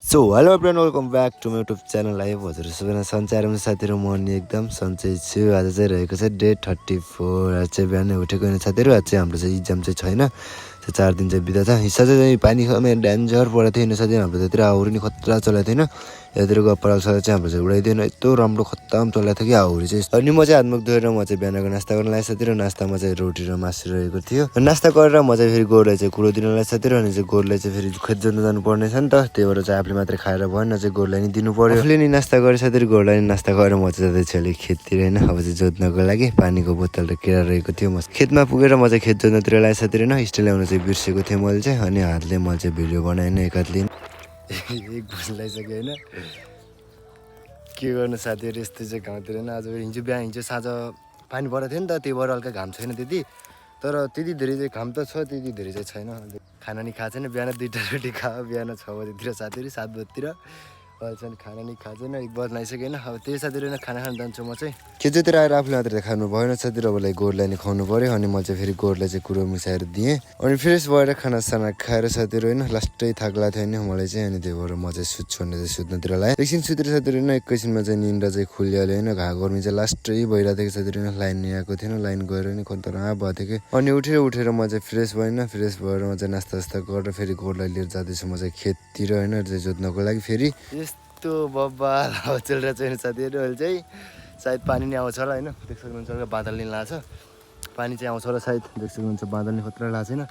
So hello everyone welcome back to my YouTube channel live हजुर सबैजना सन्चै साथीहरू म अनि एकदम सन्चै छु। आज चाहिँ रहेको छ डे 34। आज चाहिँ बिहानै उठेको होइन साथीहरू। आज चाहिँ हाम्रो चाहिँ इक्जाम चाहिँ छैन, 4 दिन चाहिँ बिदा छ। हिस्सा चाहिँ पानी डेन्जर परेको थियो होइन साथीहरू। हाम्रो त्यतिर हाउरी नि खतरा चलाएको थिएन, यतातिरको पराल सर चाहिँ हाम्रो चाहिँ उडाइदिएन। यस्तो राम्रो खत्तम चलाएको थियो कि हाउरी चाहिँ। अनि म चाहिँ हातमुख धोएर म चाहिँ बिहानको नास्ता गर्न लागेको साथीहरू। नास्तामा चाहिँ रोटी र मासु रहेको थियो। नास्ता गरेर म चाहिँ फेरि गोरुलाई चाहिँ कुरो दिन लागेको साथीहरू। अनि चाहिँ गोरुलाई चाहिँ फेरि खेत जोत्न जानुपर्ने छ नि त, त्यही भएर चाहिँ आफूले मात्रै खाएर भएन, चाहिँ गोरुलाई नि दिनु पर्यो। आफूले नि नास्ता गरेँ साथीहरू, गोरुलाई नि नास्ता गरेर म चाहिँ जाँदैछु अलिक खेततिर होइन। अब चाहिँ जोत्नको लागि पानीको बोतल र केरा रहेको थियो। म खेतमा पुगेर म चाहिँ खेत जोत्नतिर लागेको साथीहरू होइन। स्टिल ल्याउनु चाहिँ बिर्सेको थिएँ मैले चाहिँ, अनि हातले म चाहिँ भिडियो बनाएन एक हातले। एक बस लगाइसकेँ होइन। के गर्नु साथीहरू, यस्तो चाहिँ गाउँतिर होइन। आज हिजो साँझ पानी परेको थियो नि त, त्यही भएर हल्का घाम छैन त्यति, तर त्यति धेरै चाहिँ घाम त छ, त्यति धेरै चाहिँ छैन। खाना नि खाएको छैन, बिहान 2टा रोटी खायो बिहान 6 बजीतिर साथीहरू, 7 बजीतिर। अहिलेसम्म खाना नि खाएको छैन, 1 बज्न आइसक्यो होइन। अब त्यही साथीहरू खाना खान जान्छु म चाहिँ। खेततिर आएर आफूले मात्रै खानु भएन साथीहरू, अब गोरुलाई नि खुवाउनु पऱ्यो। अनि म चाहिँ फेरि गोरुलाई चाहिँ कुरो मिसाएर दिएँ, अनि फ्रेस भएर खानासाना खाएर साथीहरू होइन। लास्टै थाक लागेको थियो होइन मलाई चाहिँ, अनि त्यही भएर म चाहिँ सुत्छु भने चाहिँ सुत्नतिर लागेँ। एकछिन सुतेर साथीहरू होइन, एकैछिनमा चाहिँ निन्द्रा चाहिँ खुलिहाल्यो होइन। गर्मी चाहिँ लास्टै भइरहेको थियो साथीहरू होइन। लाइन नि आएको थिएन, लाइन गएर नि खतरा भएको थियो कि। अनि उठेर म चाहिँ फ्रेस भएन, फ्रेस भएर म चाहिँ नास्ता गरेर फेरि गोरुलाई लिएर जाँदैछु म चाहिँ खेततिर होइन, चाहिँ जोत्नको लागि। फेरि यस्तो बब्बाल हावा चलिरहेको छैन साथीहरू। अहिले चाहिँ सायद पानी नै आउँछ होला होइन, देख सक्नुहुन्छ होला बादल नि लाग्छ, पानी चाहिँ आउँछ होला सायद, देख सक्नुहुन्छ बादल नि खतरा लाग्छ होइन।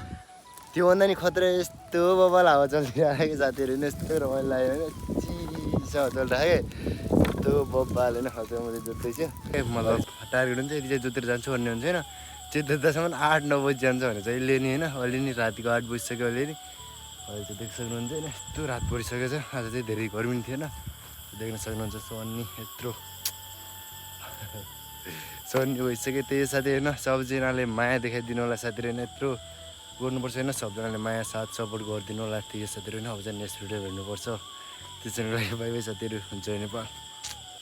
त्योभन्दा नि खतरा यस्तो बब्बाल हावा चलिरहेको साथीहरू होइन। यस्तो रमाइलो लाग्यो होइन, चिसो हावा चलिरहेको यस्तो बब्बाल होइन। हजुर म चाहिँ जोत्दैछु, मतलब टार्गेट हुन्छ यति चाहिँ जोतेर जान्छु भन्ने हुन्छ होइन। जोत्दासम्म 8-9 बजी जान्छ भने चाहिँ अहिले नि होइन, अहिले नि रातिको 8 बजिसक्यो अहिले नि। अहिले चाहिँ देख सक्नुहुन्छ होइन, यस्तो रात परिसकेको छ। आज चाहिँ धेरै गर्मी नि थिएन, देख्न सक्नुहुन्छ सन नि यत्रो सन भइसक्यो। त्यही साथी होइन, सबजनाले माया देखाइदिनु होला साथीहरू होइन, यत्रो गर्नुपर्छ होइन। सबजनाले माया साथ सपोर्ट गरिदिनु होला त्यही साथीहरू होइन। अब चाहिँ नेक्स्ट भिडियो हेर्नुपर्छ, त्यसैको लागि बाई बाई साथीहरू, हुन्छ नेपाल।